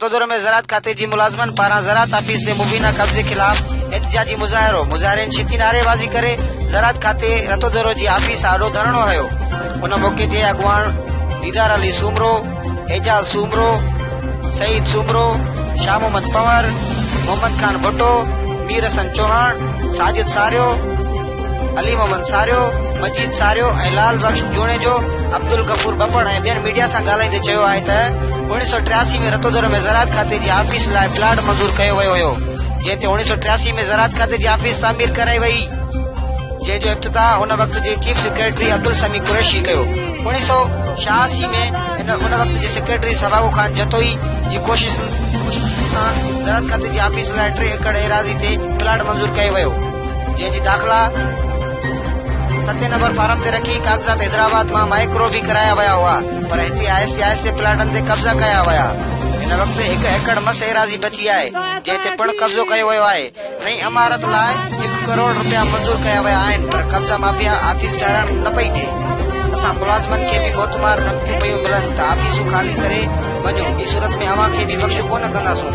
रतोदर में ज़राअत खाते जी मुलाज़मन पारां ज़राअत ऑफिस से मुबीना कब्जे खिलाफ एहतजाजी मुज़ाहिरो मुज़ाहिरनि छिती नारेबाज़ी करे ज़राअत खाते रतोदर जी ऑफिस आॾो धरणो हयो। उन मौके ते अॻवान दीदार अली सूमरो, एजाज सूमरो, सईद सूमरो, शाह मोहम्मद पंवर, मोहम्मद खान भुट्टो, मीर हसन चौहान, साजिद सारियो, अली मोहम्मद सारियो, मजीद सारियो ऐं लाल बख्श जोणे जो अब्दुल गफूर बपड़ ऐं ॿियनि मीडिया सां ॻाल्हाईंदे चयो आहे त 1983 में रतोदर में ज़राअत खाते जी ऑफिस लाइ प्लाट मंज़ूर कयो वियो हुयो, जंहिं ते 1983 में ज़राअत खाते जी ऑफिस तामीर कराई वई, जंहिंजो इब्तिदा उन वक़्त जे चीफ सेक्रेटरी अब्दुल समी कुरैशी कयो। 1986 में उन वक़्त जे सेक्रेटरी सवागो खान जतोई जी कोशिश सां ज़राअत खाते जी ऑफिस लाइ 3 एकड़ एराज़ी ते प्लाट मंज़ूर कयो वियो, जंहिंजी दाख़िला 7 नंबर फार्म ते रखी कागज़ात हैदराबाद मां माइक्रो भी कराया विया हुआ, पर हिते आहिस्ते आहिस्ते प्लाटनि ते कब्ज़ा कया विया। हिन वक़्तु 1 एकड़ मस एराज़ी बची आहे, जंहिं ते पिणु कब्ज़ो कयो वियो आहे। नई इमारत लाइ 1 करोड़ रुपया मंज़ूर कया विया आहिनि, पर कब्ज़ा माफ़िया ऑफिस ठाहिण न पई ॾिए। असां मुलाज़िमनि खे बि मोतमार धमकियूं पयूं मिलनि त ऑफिसूं ख़ाली करे वञो, ॿी सूरत में अवां खे बि बख़्शु कोन कंदासूं।